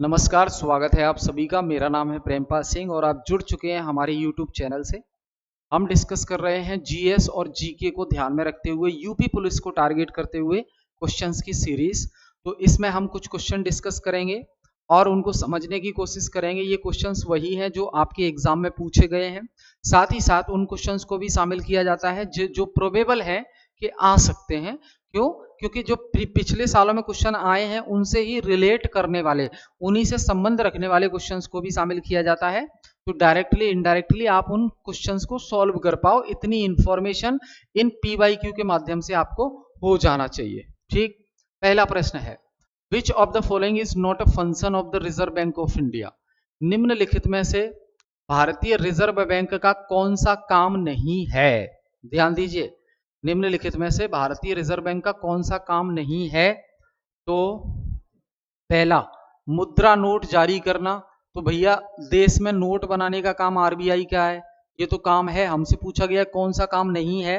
नमस्कार, स्वागत है आप सभी का। मेरा नाम है प्रेमपाल सिंह और आप जुड़ चुके हैं हमारे यूट्यूब चैनल से। हम डिस्कस कर रहे हैं जीएस और जीके को ध्यान में रखते हुए यूपी पुलिस को टारगेट करते हुए क्वेश्चंस की सीरीज। तो इसमें हम कुछ क्वेश्चन डिस्कस करेंगे और उनको समझने की कोशिश करेंगे। ये क्वेश्चंस वही हैं जो आपके एग्जाम में पूछे गए हैं। साथ ही साथ उन क्वेश्चंस को भी शामिल किया जाता है जो प्रोबेबल है कि आ सकते हैं। क्यों? क्योंकि जो पिछले सालों में क्वेश्चन आए हैं उनसे ही रिलेट करने वाले, उन्हीं से संबंध रखने वाले क्वेश्चंस को भी शामिल किया जाता है। तो डायरेक्टली इनडायरेक्टली आप उन क्वेश्चंस को सॉल्व कर पाओ, इतनी इंफॉर्मेशन इन पीवाईक्यू के माध्यम से आपको हो जाना चाहिए। ठीक, पहला प्रश्न है, which of the following is not a function of the reserve bank of India? निम्नलिखित में से भारतीय रिजर्व बैंक का कौन सा काम नहीं है? ध्यान दीजिए, निम्नलिखित में से भारतीय रिजर्व बैंक का कौन सा काम नहीं है? तो पहला, मुद्रा नोट जारी करना। तो भैया देश में नोट बनाने का काम आरबीआई का है, ये तो काम है। हमसे पूछा गया कौन सा काम नहीं है?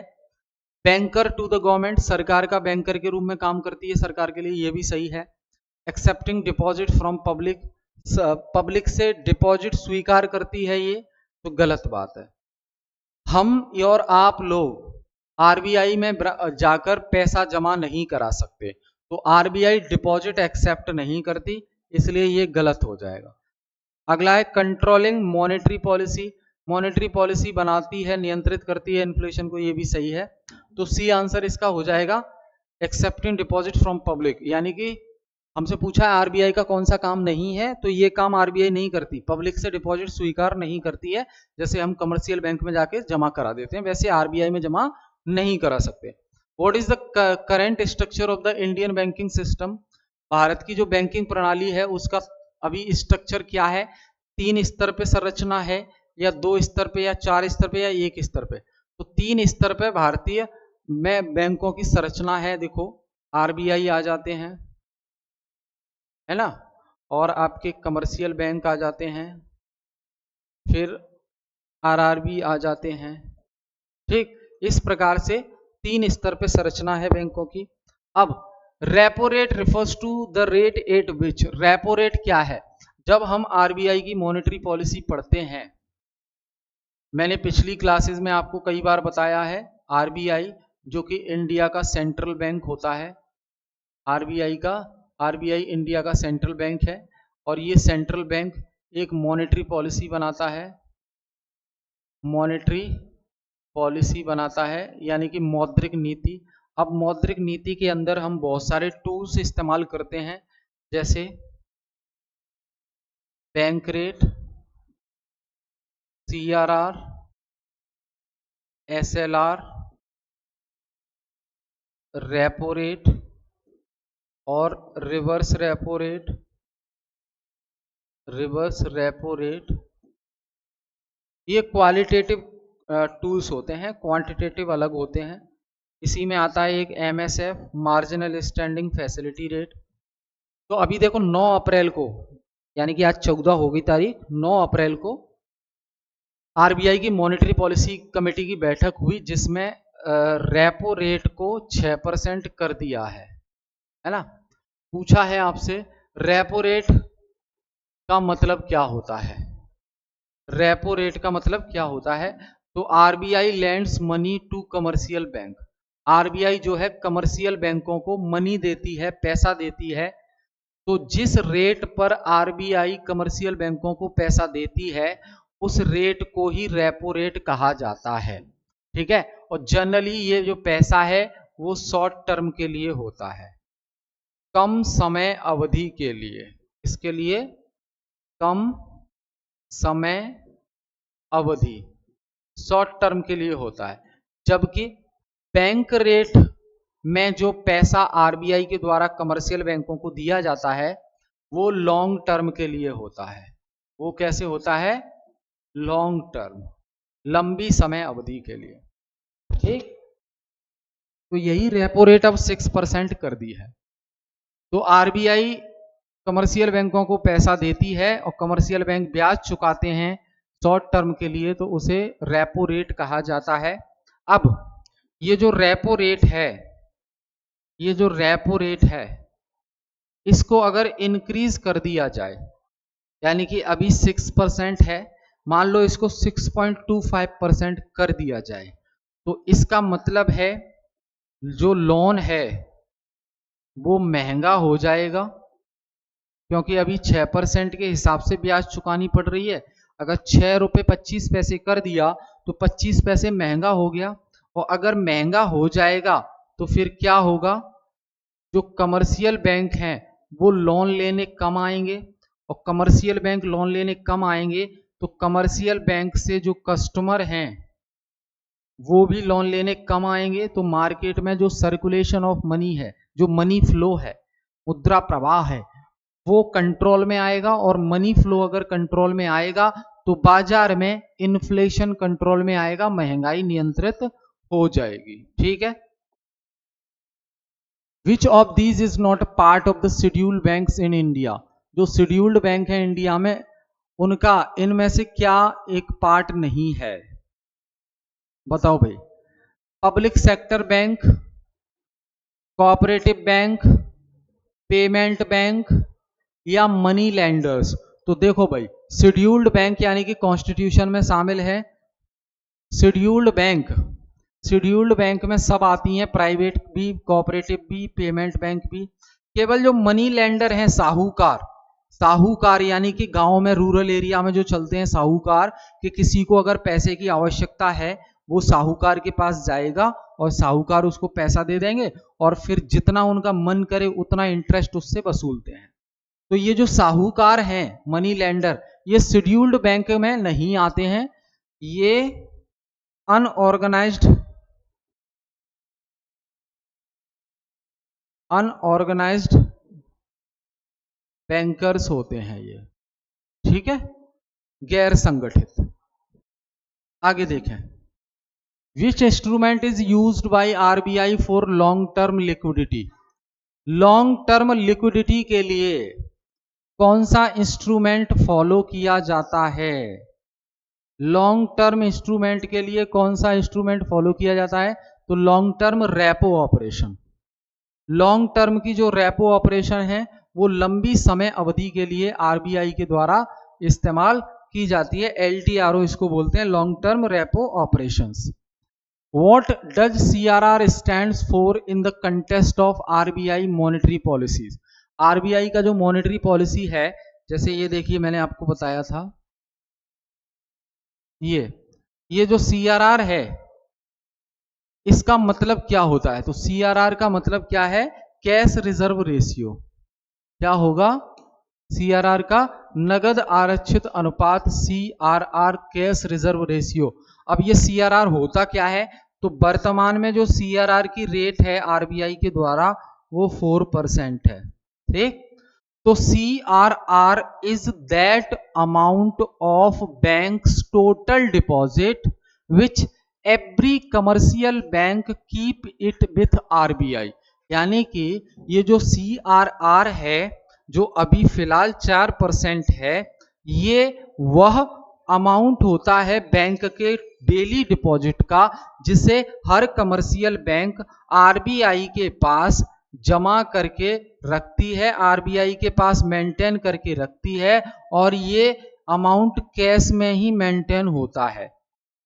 बैंकर टू द गवर्नमेंट, सरकार का बैंकर के रूप में काम करती है सरकार के लिए, ये भी सही है। Accepting deposit from public, public से डिपॉजिट स्वीकार करती है, ये तो गलत बात है। हम और आप लोग आरबीआई में जाकर पैसा जमा नहीं करा सकते, तो आरबीआई डिपॉजिट एक्सेप्ट नहीं करती, इसलिए ये गलत हो जाएगा। अगला है controlling monetary policy, monetary policy बनाती है, नियंत्रित करती है इन्फ्लेशन को, ये भी सही है। तो सी आंसर इसका हो जाएगा एक्सेप्टिंग डिपॉजिट फ्रॉम पब्लिक। यानी कि हमसे पूछा है आरबीआई का कौन सा काम नहीं है, तो ये काम आरबीआई नहीं करती, पब्लिक से डिपॉजिट स्वीकार नहीं करती है। जैसे हम कमर्शियल बैंक में जाके जमा करा देते हैं, वैसे आरबीआई में जमा नहीं करा सकते। What is the current structure of the Indian banking system? Bharat की जो बैंकिंग प्रणाली है उसका अभी स्ट्रक्चर क्या है? 3 स्तर पे संरचना है, या 2 स्तर पे, या 4 स्तर पे, या 1 स्तर पे? तो 3 स्तर पे भारतीय में बैंकों की संरचना है। देखो, आरबीआई आ जाते हैं, है ना, और आपके कमर्शियल बैंक आ जाते हैं, फिर आरआरबी आ जाते हैं। ठीक, इस प्रकार से 3 स्तर पे संरचना है बैंकों की। अब repo rate refers to the rate at which, repo rate क्या है? जब हम आरबीआई की मॉनेटरी पॉलिसी पढ़ते हैं, मैंने पिछली क्लासेस में आपको कई बार बताया है, आरबीआई जो कि इंडिया का सेंट्रल बैंक होता है, आरबीआई इंडिया का सेंट्रल बैंक है, और ये सेंट्रल बैंक एक मॉनेटरी पॉलिसी बनाता है, मॉनेटरी पॉलिसी बनाता है, यानी कि मौद्रिक नीति। अब मौद्रिक नीति के अंदर हम बहुत सारे टूल्स इस्तेमाल करते हैं, जैसे bank rate, CRR, SLR, repo rate और reverse repo rate, reverse repo rate. ये क्वालिटेटिव टूल्स होते हैं, क्वांटिटेटिव अलग होते हैं। इसी में आता है एक MSF, marginal standing facility rate. तो अभी देखो 9 अप्रैल को, यानी कि आज 14 होगी तारीख, 9 अप्रैल को आरबीआई की मॉनेटरी पॉलिसी कमेटी की बैठक हुई, जिसमें रेपो रेट को 6% कर दिया है ना। पूछा है आपसे रेपो रेट का मतलब क्या होता है? रेपो रेट का मतलब क्या होता है? तो RBI lends money to commercial bank, RBI जो है कमर्शियल बैंकों को मनी देती है, पैसा देती है। तो जिस रेट पर आरबीआई कमर्शियल बैंकों को पैसा देती है, उस रेट को ही रेपो रेट कहा जाता है। ठीक है, और जनरली ये जो पैसा है वो शॉर्ट टर्म के लिए होता है, कम समय अवधि के लिए। इसके लिए कम समय अवधि, शॉर्ट टर्म के लिए होता है। जबकि बैंक रेट में जो पैसा आरबीआई के द्वारा कमर्शियल बैंकों को दिया जाता है वो लॉन्ग टर्म के लिए होता है। वो कैसे होता है? लॉन्ग टर्म, लंबी समय अवधि के लिए। ठीक, तो यही रेपो रेट अब 6% कर दी है। तो आरबीआई कमर्शियल बैंकों को पैसा देती है और कमर्शियल बैंक ब्याज चुकाते हैं शॉर्ट टर्म के लिए, तो उसे रेपो रेट कहा जाता है। अब ये जो रेपो रेट है, ये जो रेपो रेट है, इसको अगर इंक्रीज कर दिया जाए, यानी कि अभी 6% है, मान लो इसको 6.25% कर दिया जाए, तो इसका मतलब है जो लोन है वो महंगा हो जाएगा, क्योंकि अभी 6% के हिसाब से ब्याज चुकानी पड़ रही है। अगर 6 रुपये 25 पैसे कर दिया तो 25 पैसे महंगा हो गया, और अगर महंगा हो जाएगा तो फिर क्या होगा, जो कमर्शियल बैंक हैं वो लोन लेने कम आएंगे, और कमर्शियल बैंक लोन लेने कम आएंगे तो कमर्शियल बैंक से जो कस्टमर हैं वो भी लोन लेने कम आएंगे, तो मार्केट में जो सर्कुलेशन ऑफ मनी है, जो मनी फ्लो है, मुद्रा प्रवाह है, वो कंट्रोल में आएगा। और मनी फ्लो अगर कंट्रोल में आएगा तो बाजार में इन्फ्लेशन कंट्रोल में आएगा, महंगाई नियंत्रित हो जाएगी। ठीक है। Which of these is not part of the scheduled banks in India, जो शेड्यूल्ड बैंक है इंडिया में उनका इनमें से क्या एक पार्ट नहीं है, बताओ भाई। Public sector bank, cooperative bank, payment bank या मनी लैंडर्स। तो देखो भाई, शेड्यूल्ड बैंक यानी कि कॉन्स्टिट्यूशन में शामिल है शेड्यूल्ड बैंक। शेड्यूल्ड बैंक में सब आती हैं, प्राइवेट भी, कोऑपरेटिव भी, पेमेंट बैंक भी। केवल जो मनी लैंडर हैं, साहूकार, साहूकार यानी कि गांव में, रूरल एरिया में जो चलते हैं साहूकार, कि किसी को अगर पैसे की आवश्यकता है वो साहूकार के पास जाएगा और साहूकार उसको पैसा दे देंगे, और फिर जितना उनका मन करे उतना इंटरेस्ट उससे वसूलते हैं। तो ये जो साहूकार हैं, मनी लैंडर, ये शेड्यूल्ड बैंक में नहीं आते हैं, ये अनऑर्गेनाइज्ड बैंकर्स होते हैं ये। ठीक है, गैर संगठित। आगे देखें, which instrument is used by RBI for long term liquidity. Long term liquidity के लिए कौन सा इंस्ट्रूमेंट फॉलो किया जाता है? लॉन्ग टर्म इंस्ट्रूमेंट के लिए कौन सा इंस्ट्रूमेंट फॉलो किया जाता है? तो long term repo operation. Long term की जो रेपो ऑपरेशन है वो लंबी समय अवधि के लिए आरबीआई के द्वारा इस्तेमाल की जाती है, एलटीआरओ इसको बोलते हैं, long term repo operations. What does CRR stands for in the context of RBI monetary policies? RBI का जो मॉनेटरी पॉलिसी है, जैसे ये देखिए मैंने आपको बताया था, ये जो CRR है इसका मतलब क्या होता है? तो CRR का मतलब क्या है? Cash reserve ratio. क्या होगा? CRR का नगद आरक्षित अनुपात, CRR कैश रिजर्व रेशियो। अब ये CRR होता क्या है? तो वर्तमान में जो CRR की रेट है आरबीआई के द्वारा वो 4% है। ठीक, तो CRR is that amount of banks total deposit which every commercial bank keep it with RBI. यानी कि ये जो CRR है जो अभी फिलहाल 4% है, ये वह अमाउंट होता है बैंक के डेली डिपॉजिट का जिसे हर कमर्शियल बैंक आरबीआई के पास जमा करके रखती है, आरबीआई के पास मेंटेन करके रखती है, और ये अमाउंट कैश में ही मेंटेन होता है।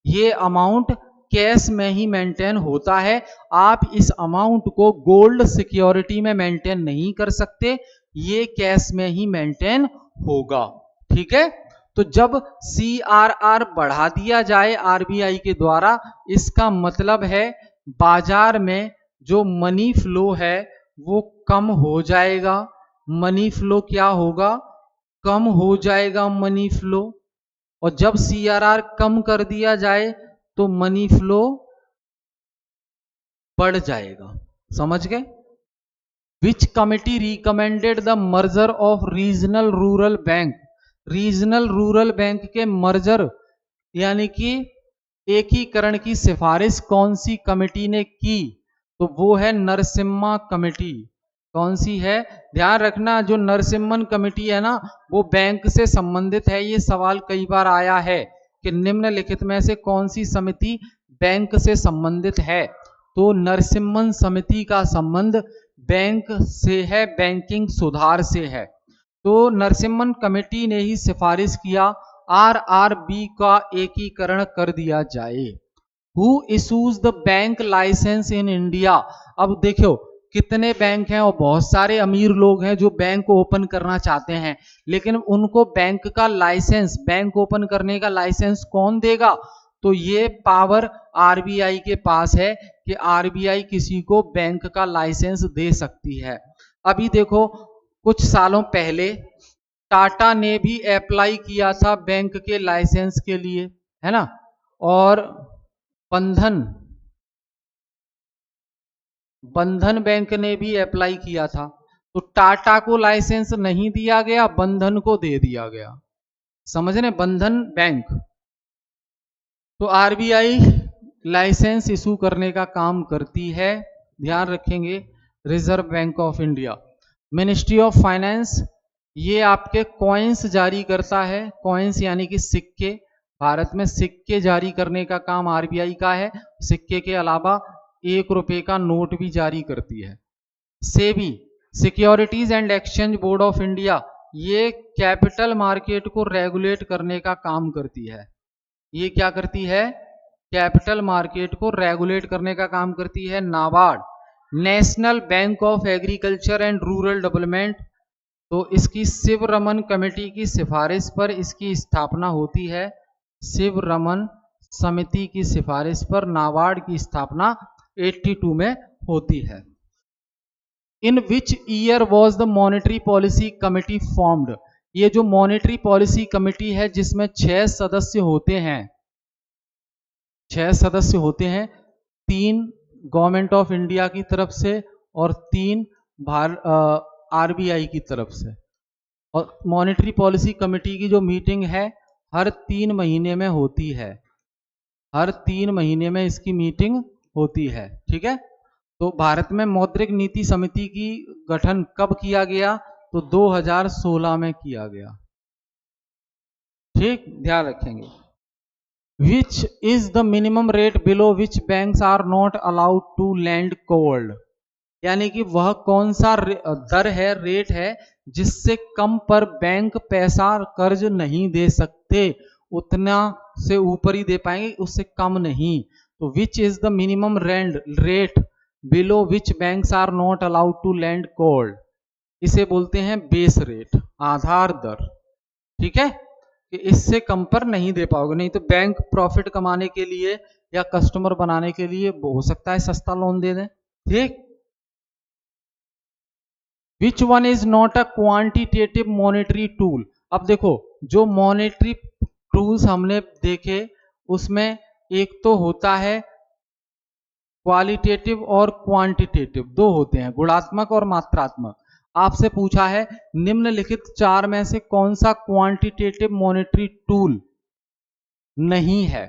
ये अमाउंट कैश में ही मेंटेन होता है। आप इस अमाउंट को गोल्ड सिक्योरिटी में मेंटेन नहीं कर सकते, ये कैश में ही मेंटेन होगा। ठीक है, तो जब CRR बढ़ा दिया जाए आरबीआई के द्वारा, इसका मतलब है बाजार में जो मनी फ्लो है वो कम हो जाएगा। मनी फ्लो क्या होगा? कम हो जाएगा मनी फ्लो। और जब CRR कम कर दिया जाए तो मनी फ्लो बढ़ जाएगा। समझ गए? विच committee recommended the merger of regional rural bank. Regional rural bank के मर्जर यानी कि एकीकरण की सिफारिश कौन सी कमेटी ने की? तो वो है नरसिम्हा कमेटी। कौन सी है? ध्यान रखना, जो नरसिम्हन कमेटी है ना वो बैंक से संबंधित है। ये सवाल कई बार आया है कि निम्नलिखित में से कौन सी समिति बैंक से संबंधित है? तो नरसिम्हन समिति का संबंध बैंक से है, बैंकिंग सुधार से है। तो नरसिम्हन कमेटी ने ही सिफारिश किया आरआरबी का एकीकरण कर दिया जाए। Who issues the bank license in India. अब देखो कितने बैंक हैं और बहुत सारे अमीर लोग हैं जो बैंक ओपन करना चाहते हैं, लेकिन उनको बैंक का लाइसेंस, बैंक ओपन करने का लाइसेंस कौन देगा? तो ये पावर आरबीआई के पास है कि आरबीआई किसी को बैंक का लाइसेंस दे सकती है। अभी देखो कुछ सालों पहले टाटा ने भी अप्लाई किया था बैंक के लाइसेंस के लिए, है ना, और बंधन बैंक ने भी अप्लाई किया था। तो टाटा को लाइसेंस नहीं दिया गया, बंधन को दे दिया गया। समझ रहे, बंधन बैंक। तो आरबीआई लाइसेंस इशू करने का काम करती है, ध्यान रखेंगे। Reserve bank of India, ministry of finance, ये आपके कॉइन्स जारी करता है। कॉइन्स यानी कि सिक्के, भारत में सिक्के जारी करने का काम आरबीआई का है। सिक्के के अलावा 1 रुपए का नोट भी जारी करती है। SEBI, securities and exchange board of India, ये कैपिटल मार्केट को रेगुलेट करने का काम करती है। ये क्या करती है? कैपिटल मार्केट को रेगुलेट करने का काम करती है। NABARD, national bank of agriculture and rural development, तो इसकी शिव रमन कमेटी की सिफारिश पर इसकी स्थापना होती है। शिव रमन समिति की सिफारिश पर नाबार्ड की स्थापना 82 में होती है। In which year was the monetary policy committee formed. ये जो मॉनेटरी पॉलिसी कमिटी है जिसमें 6 सदस्य होते हैं, 6 सदस्य होते हैं, 3 गवर्नमेंट ऑफ इंडिया की तरफ से और 3 आरबीआई की तरफ से। और मॉनेटरी पॉलिसी कमेटी की जो मीटिंग है हर 3 महीने में होती है, हर 3 महीने में इसकी मीटिंग होती है। ठीक है। तो भारत में मौद्रिक नीति समिति की गठन कब किया गया? तो 2016 में किया गया। ठीक, ध्यान रखेंगे। Which is the minimum rate below which banks are not allowed to lend called, यानी कि वह कौन सा दर है, रेट है जिससे कम पर बैंक पैसा कर्ज नहीं दे सकते, उतना से ऊपर ही दे पाएंगे, उससे कम नहीं। तो which is the minimum rate below which banks are not allowed to lend called, इसे बोलते हैं बेस रेट, आधार दर। ठीक है, कि इससे कम पर नहीं दे पाओगे, नहीं तो बैंक प्रॉफिट कमाने के लिए या कस्टमर बनाने के लिए हो सकता है सस्ता लोन दे दें। ठीक। Which one is not a quantitative monetary tool. अब देखो जो मॉनेटरी टूल्स हमने देखे उसमें एक तो होता है क्वालिटेटिव और क्वांटिटेटिव, दो होते हैं, गुणात्मक और मात्रात्मक। आपसे पूछा है निम्नलिखित 4 में से कौन सा क्वांटिटेटिव मॉनेटरी टूल नहीं है?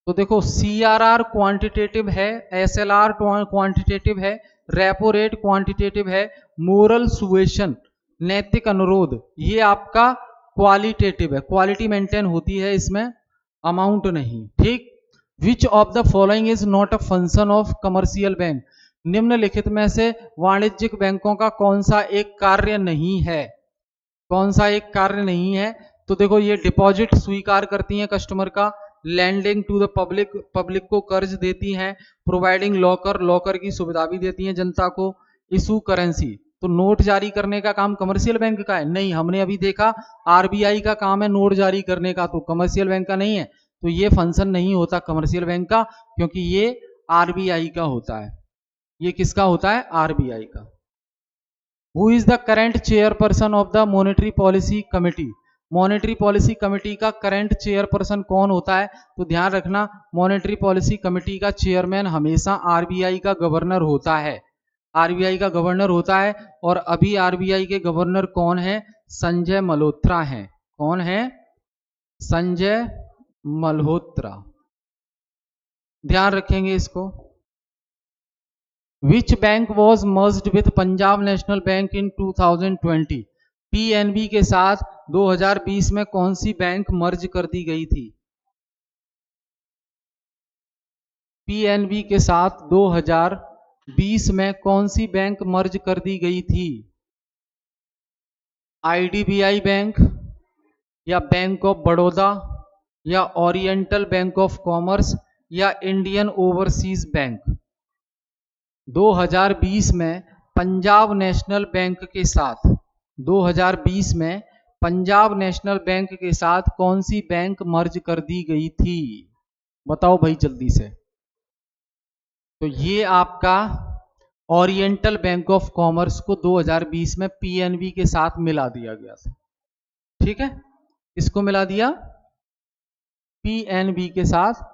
तो देखो सीआरआर क्वांटिटेटिव है, एसएलआर क्वांटिटेटिव है, रेपो रेट क्वांटिटेटिव है, मोरल सुएशन नैतिक अनुरोध ये आपका क्वालिटेटिव है, क्वालिटी मेंटेन होती है इसमें, अमाउंट नहीं। ठीक। Which of the following is not a function of commercial bank, निम्नलिखित में से वाणिज्यिक बैंकों का कौन सा एक कार्य नहीं है? कौन सा एक कार्य नहीं है? तो देखो ये डिपॉजिट स्वीकार करती हैं कस्टमर का, lending to the public, public को कर्ज देती हैं, प्रोवाइडिंग लॉकर, लॉकर की सुविधा भी देती हैं जनता को, इशू करेंसी, तो नोट जारी करने का काम कमर्शियल बैंक का है? नहीं, हमने अभी देखा आरबीआई का काम है नोट जारी करने का, तो कमर्शियल बैंक का नहीं है। तो ये फंक्शन नहीं होता कमर्शियल बैंक का, क्योंकि ये आरबीआई का होता है। ये किसका होता है? आरबीआई का। Who is the current chairperson of the monetary policy committee, monetary policy committee का करंट चेयरपर्सन कौन होता है? तो ध्यान रखना मॉनेटरी पॉलिसी कमेटी का चेयरमैन हमेशा आरबीआई का गवर्नर होता है, आरबीआई का गवर्नर होता है। और अभी आरबीआई के गवर्नर कौन है? संजय मल्होत्रा हैं। कौन है? संजय मल्होत्रा, ध्यान रखेंगे इसको। Which bank was merged with Punjab national bank in 2020, PNB के साथ 2020 में कौन सी बैंक मर्ज कर दी गई थी? पीएनबी के साथ 2020 में कौन सी बैंक मर्ज कर दी गई थी? आईडीबीआई बैंक, या बैंक ऑफ बड़ौदा, या ओरिएंटल बैंक ऑफ कॉमर्स, या इंडियन ओवरसीज बैंक। 2020 में पंजाब नेशनल बैंक के साथ 2020 में पंजाब नेशनल बैंक के साथ कौन सी बैंक मर्ज कर दी गई थी? बताओ भाई जल्दी से। तो ये आपका ओरिएंटल बैंक ऑफ कॉमर्स को 2020 में पीएनबी के साथ मिला दिया गया था। ठीक है, इसको मिला दिया, पीएनबी के साथ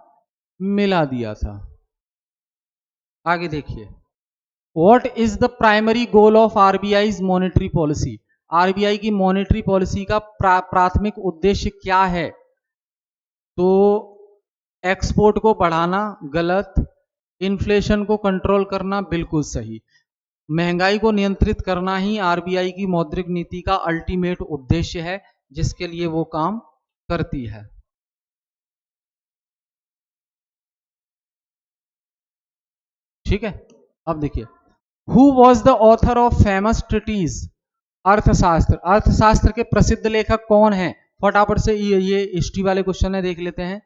मिला दिया था। आगे देखिए, what is the primary goal of RBI monetary policy? RBI की मॉनेटरी पॉलिसी का प्राथमिक उद्देश्य क्या है? तो एक्सपोर्ट को बढ़ाना, गलत। इन्फ्लेशन को कंट्रोल करना, बिल्कुल सही। महंगाई को नियंत्रित करना ही आरबीआई की मौद्रिक नीति का अल्टीमेट उद्देश्य है, जिसके लिए वो काम करती है। ठीक है, अब देखिए, who was the author of famous treatise? Arthashastra. Arthashastra के प्रसिद्ध लेखक कौन है? फटाफट से ये हिस्ट्री वाले क्वेश्चन है, देख लेते हैं।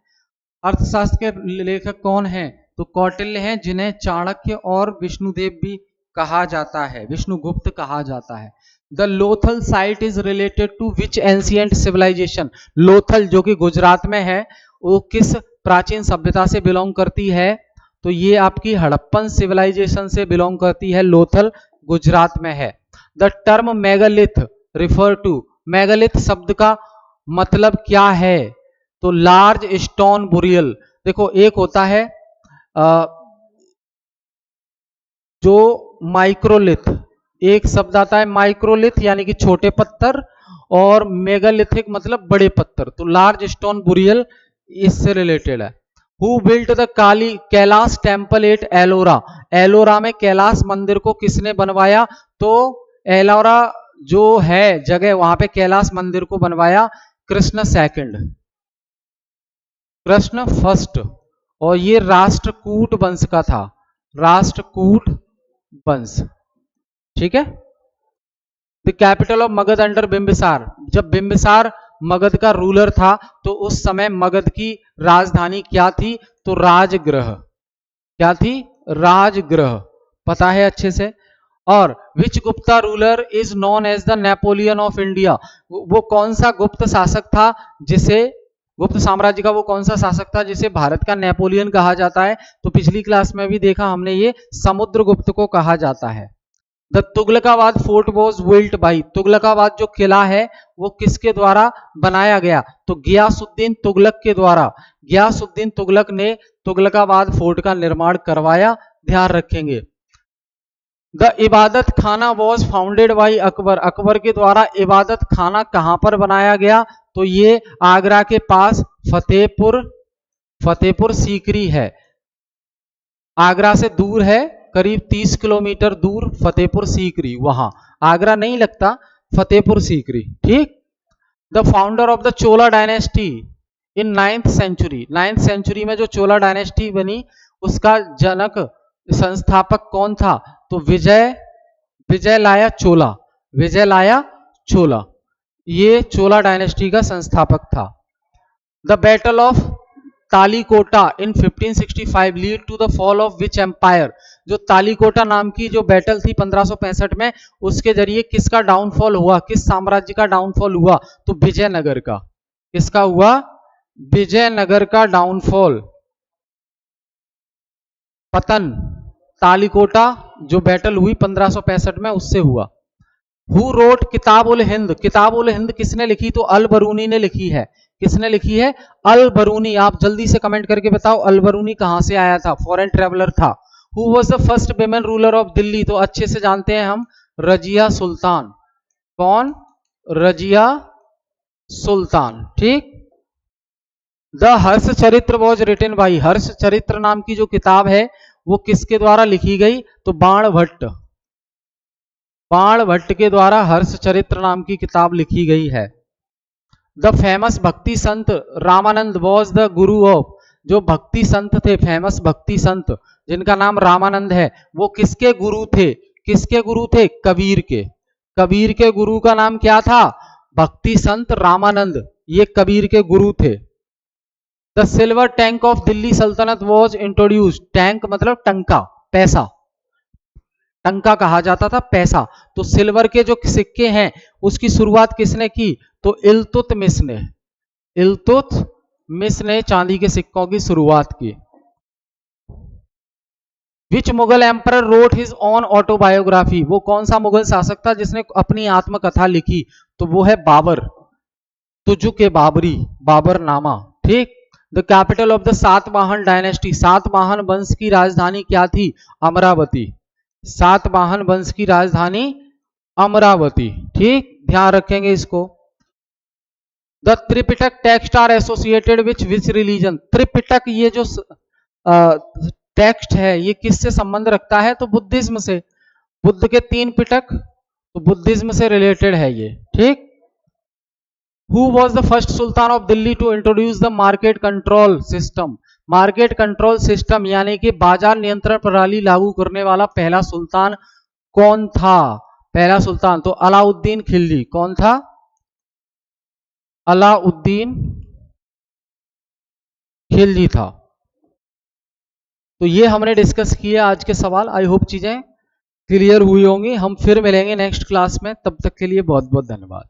अर्थशास्त्र के लेखक कौन है? तो कौटिल्य हैं, जिन्हें चाणक्य और विष्णुदेव भी कहा जाता है, विष्णुगुप्त कहा जाता है। The Lothal site is related to which ancient civilization? Lothal जो कि गुजरात में है, वो किस प्राचीन सभ्यता से बिलोंग करती है? तो ये आपकी हड़प्पन सिविलाइजेशन से बिलोंग करती है। लोथल गुजरात में है। The term megalith refer to? Megalith शब्द का मतलब क्या है? तो लार्ज स्टोन बुरियल। देखो, एक होता है जो माइक्रोलिथ, एक शब्द आता है माइक्रोलिथ यानी कि छोटे पत्थर, और मेगालिथिक मतलब बड़े पत्थर। तो लार्ज स्टोन बुरियल इससे रिलेटेड है। Who built the Kailash temple at Ellora? Ellora में कैलाश मंदिर को किसने बनवाया? तो एलोरा जो है जगह, वहां पे कैलाश मंदिर को बनवाया कृष्ण सेकंड, कृष्ण फर्स्ट। और ये राष्ट्रकूट वंश का था, राष्ट्रकूट वंश। ठीक है। The capital of Magadh under Bimbisara? जब बिंबिसार मगध का रूलर था, तो उस समय मगध की राजधानी क्या थी? तो राजगृह। क्या थी? राजगृह। पता है अच्छे से। और which Gupta ruler is known as the Napoleon of India? वो कौन सा गुप्त शासक था जिसे, गुप्त साम्राज्य का वो कौन सा शासक था जिसे भारत का नेपोलियन कहा जाता है? तो पिछली क्लास में भी देखा हमने, ये समुद्रगुप्त को कहा जाता है। The Tughlaqabad fort was built by? Tughlaqabad जो किला है वो किसके द्वारा बनाया गया? तो गियासुद्दीन तुगलक के द्वारा। गियासुद्दीन तुगलक ने तुगलकाबाद फोर्ट का निर्माण करवाया, ध्यान रखेंगे। द इबादत खाना was founded by Akbar? Akbar के द्वारा इबादत खाना कहां पर बनाया गया? तो ये आगरा के पास फतेहपुर सीकरी है। आगरा से दूर है, करीब 30 किलोमीटर दूर फतेहपुर सीकरी, वहां आगरा नहीं लगता, फतेहपुर सीकरी। ठीक। The founder of the Chola dynasty in 9th century? 9th century में जो चोला डायनेस्टी बनी, उसका जनक, संस्थापक कौन था? तो विजयलाया चोला, विजयलाया चोला, ये चोला डायनेस्टी का संस्थापक था। The battle of Talikota in 1565 lead to the fall of which empire? जो तालीकोटा नाम की जो बैटल थी 1565 में, उसके जरिए किसका डाउनफॉल हुआ? किस साम्राज्य का डाउनफॉल हुआ? तो विजयनगर का। किसका हुआ? विजयनगर का डाउनफॉल, पतन। तालीकोटा जो बैटल हुई 1565 में, उससे हुआ। हु रोट किताब उल हिंद? किताब उल हिंद किसने लिखी? तो अल बरूनी ने लिखी है। किसने लिखी है? अल बरूनी। आप जल्दी से कमेंट करके बताओ अल बरूनी कहां से आया था? फॉरेन ट्रेवलर था। Who was the first women ruler of Delhi? तो अच्छे से जानते हैं हम, रजिया सुल्तान। कौन? रजिया सुल्तान। ठीक। द हर्ष चरित्र वॉज रिटन बाई? हर्ष चरित्र नाम की जो किताब है वो किसके द्वारा लिखी गई? तो बाणभट्ट, बाणभट्ट के द्वारा हर्ष चरित्र नाम की किताब लिखी गई है। द फेमस भक्ति संत Ramanand was the Guru of? जो भक्ति संत थे, फेमस भक्ति संत, जिनका नाम रामानंद है, वो किसके गुरु थे? किसके गुरु थे? कबीर के। कबीर के गुरु का नाम क्या था? भक्ति संत रामानंद, ये कबीर के गुरु थे। The silver tank of Delhi सल्तनत वॉज इंट्रोड्यूस्ड। टैंक मतलब टंका, पैसा, टंका कहा जाता था पैसा। तो सिल्वर के जो सिक्के हैं उसकी शुरुआत किसने की? तो इल्तुतमिश ने। इल्तुतमिश ने चांदी के सिक्कों की शुरुआत की। Which Mughal emperor wrote his own autobiography. वो कौन सा मुगल शासक था जिसने अपनी आत्मकथा लिखी? तो वो है बाबर, तुजुक बाबरी, बाबरनामा। ठीक। The capital of the Satavahana dynasty. Satavahana वंश की राजधानी क्या थी? अमरावती। सातवाहन वंश की राजधानी अमरावती। ठीक, ध्यान रखेंगे इसको। The Tripitaka text are associated which religion. Tripitaka ये जो टेक्स्ट है ये किससे संबंध रखता है? तो बुद्धिज्म से। बुद्ध के 3 पिटक, तो बुद्धिज्म से रिलेटेड है ये। ठीक। Who was the first Sultan of Delhi to introduce the market control system? Market control system यानी कि बाजार नियंत्रण प्रणाली लागू करने वाला पहला सुल्तान कौन था? पहला सुल्तान तो अलाउद्दीन खिलजी। कौन था? अलाउद्दीन खिलजी था। तो ये हमने डिस्कस किया आज के सवाल। आई होप चीजें क्लियर हुई होंगी। हम फिर मिलेंगे नेक्स्ट क्लास में, तब तक के लिए बहुत बहुत धन्यवाद।